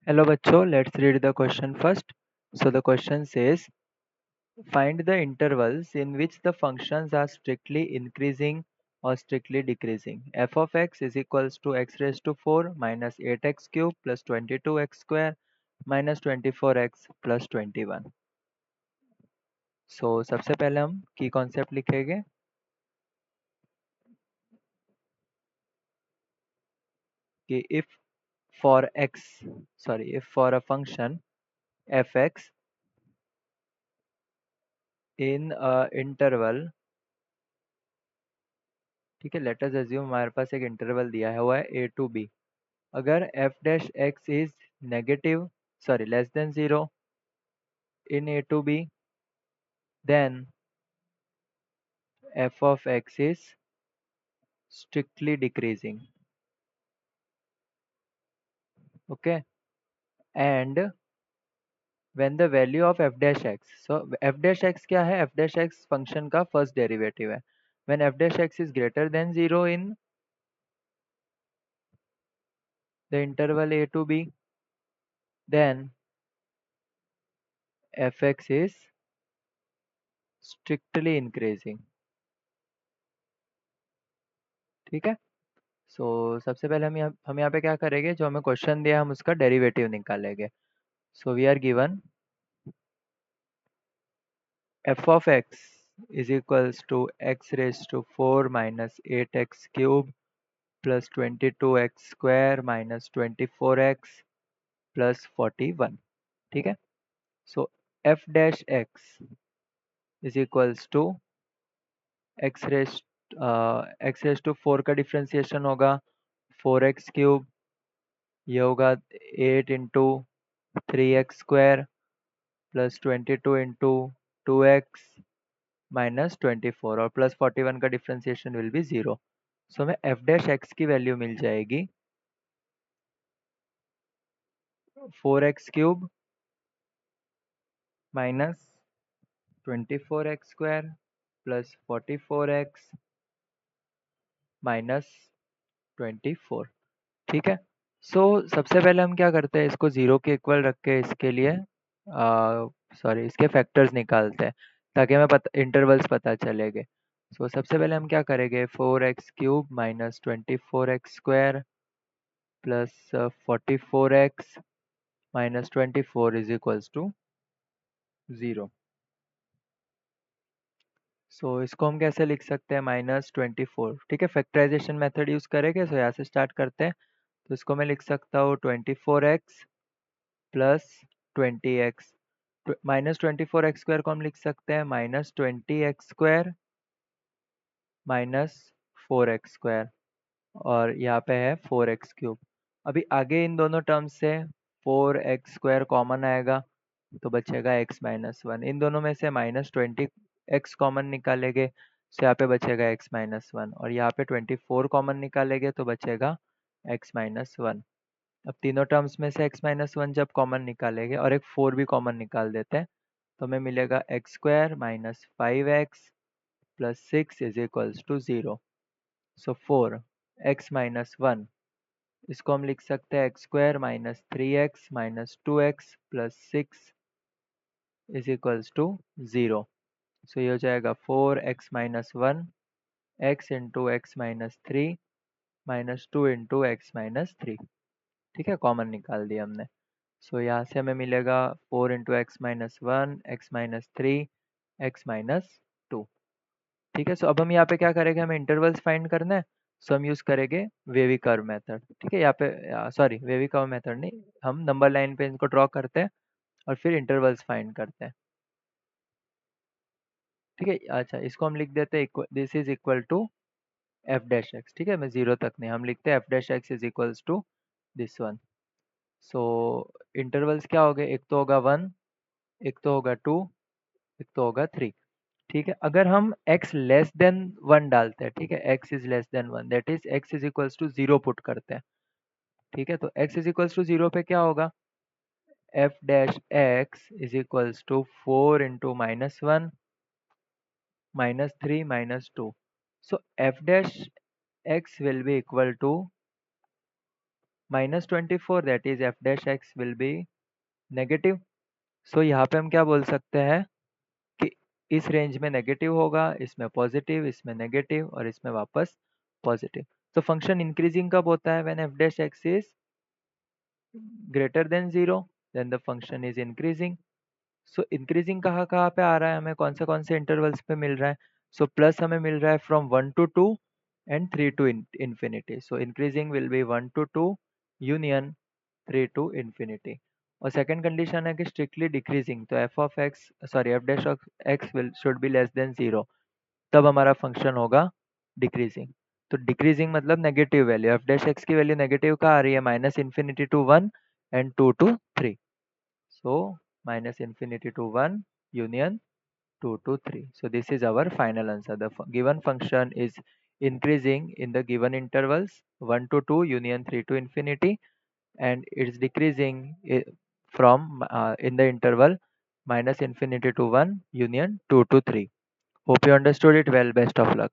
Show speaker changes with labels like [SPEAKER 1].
[SPEAKER 1] Hello bachcho, let's read the question first. So the question says, find the intervals in which the functions are strictly increasing or strictly decreasing. F of x is equals to x raised to 4 minus 8x cube plus 22x square minus 24x plus 21. So सबसे पहले हम की concept लिखेंगे कि if for a function fx in a interval, ठीक है, let us assume हमारे पास एक इंटरवल दिया हुआ है a to b. अगर f dash x is negative, sorry, less than 0 in a to b, then f of x is strictly decreasing. Okay, and when the value of f dash x, so f dash x क्या है? f dash x function का first derivative है. When f dash x is greater than 0 in the interval a to b, then fx is strictly increasing. ठीक है. सो सबसे पहले हम यहाँ पे क्या करेंगे, जो हमें क्वेश्चन दिया हम उसका डेरिवेटिव निकालेंगे. So we are given f of x is equals to x raised to 4 minus 8x cube plus 22x square minus 24x plus 41. ठीक है. सो f dash x is equals to x raised to 4 का differentiation होगा 4x cube, ये होगा 8 into 3x square plus 22 into 2x minus 24 और plus 41 का differentiation will be 0. सो हमें f dash x की वैल्यू मिल जाएगी 4x cube minus 24x square plus 44x minus 24. ठीक है. सो सबसे पहले हम क्या करते हैं, इसको 0 के इक्वल रख के इसके लिए इसके फैक्टर्स निकालते हैं ताकि हमें इंटरवल्स पता चलेंगे. सो सबसे पहले हम क्या करेंगे, 4x cube minus 24x square plus 44x minus 24 is equals to 0. So इसको हम कैसे लिख सकते हैं, -24. ठीक है, फैक्टराइजेशन मेथड यूज करेंगे. सो यहाँ से स्टार्ट करते हैं. तो इसको मैं लिख सकता हूँ 24x plus 20x. -24x square को हम लिख सकते हैं -20x square minus 4x square और यहाँ पे है 4x क्यूब. अभी आगे इन दोनों टर्म्स से 4x स्क्वायर कॉमन आएगा तो बचेगा x माइनस 1. इन दोनों में से -20x कॉमन निकालेंगे तो यहाँ पे बचेगा x माइनस 1 और यहाँ पे 24 कॉमन निकालेंगे तो बचेगा x माइनस 1. अब तीनों टर्म्स में से x माइनस 1 जब कॉमन निकालेंगे और एक 4 भी कॉमन निकाल देते हैं तो हमें मिलेगा x square minus 5x plus 6 is equals to 0. So 4x minus 1, इसको हम लिख सकते हैं x square minus 3x minus 2x plus 6 is equals to 0. So ये हो जाएगा 4x minus 1 x into x minus 3 minus 2 into x minus 3. ठीक है, कॉमन निकाल दिया हमने. सो यहाँ से हमें मिलेगा 4 into x minus 1 x minus 3 x minus 2. ठीक है. सो अब हम यहाँ पे क्या करेंगे, हमें इंटरवल्स फाइंड करना है. सो हम यूज़ करेंगे वेवी कर्व मेथड. ठीक है, यहाँ पे सॉरी वेवी कर्व मेथड नहीं, हम नंबर लाइन पे इनको ड्रॉ करते हैं और फिर इंटरवल्स फाइंड करते हैं. ठीक है. अच्छा, इसको हम लिख देते हैं this is equal to f dash x. ठीक है, मैं 0 तक नहीं, हम लिखते हैं f dash x is equals to this one. So intervals क्या हो गए, एक तो होगा 1, एक तो होगा 2, एक तो होगा 3. ठीक है, अगर हम x लेस देन 1 डालते हैं, ठीक है, x is less than 1, that is x is equals to 0 put करते हैं. ठीक है, तो x इज इक्वल्स टू 0 पे क्या होगा, f dash x is equals to 4 into minus 1 minus 3 minus 2. So f dash x will be equal to -24 that is F dash X will be negative. So यहाँ पे हम क्या बोल सकते हैं कि इस रेंज में नेगेटिव होगा, इसमें पॉजिटिव, इसमें नेगेटिव और इसमें वापस पॉजिटिव। तो फंक्शन इंक्रीजिंग कब होता है? When f dash x is greater than 0 then the function is increasing. So increasing कहाँ कहाँ पे आ रहा है, हमें कौन से इंटरवल्स पे मिल रहा है? सो प्लस हमें मिल रहा है from 1 to 2 and 3 to infinity। So increasing will be 1 to 2 union 3 to infinity। और सेकंड कंडीशन है कि स्ट्रिक्टली डिक्रीजिंग, तो f of x sorry f dash of x will should be less than 0, तब हमारा फंक्शन होगा decreasing. तो decreasing मतलब negative value, f dash x की वैल्यू नेगेटिव कहाँ आ रही है? Minus infinity to 1 and 2 to 3। So minus infinity to 1 union 2 to 3. So this is our final answer. The given function is increasing in the given intervals 1 to 2 union 3 to infinity, and it's decreasing from in the interval minus infinity to 1 union 2 to 3. Hope you understood it well. Best of luck.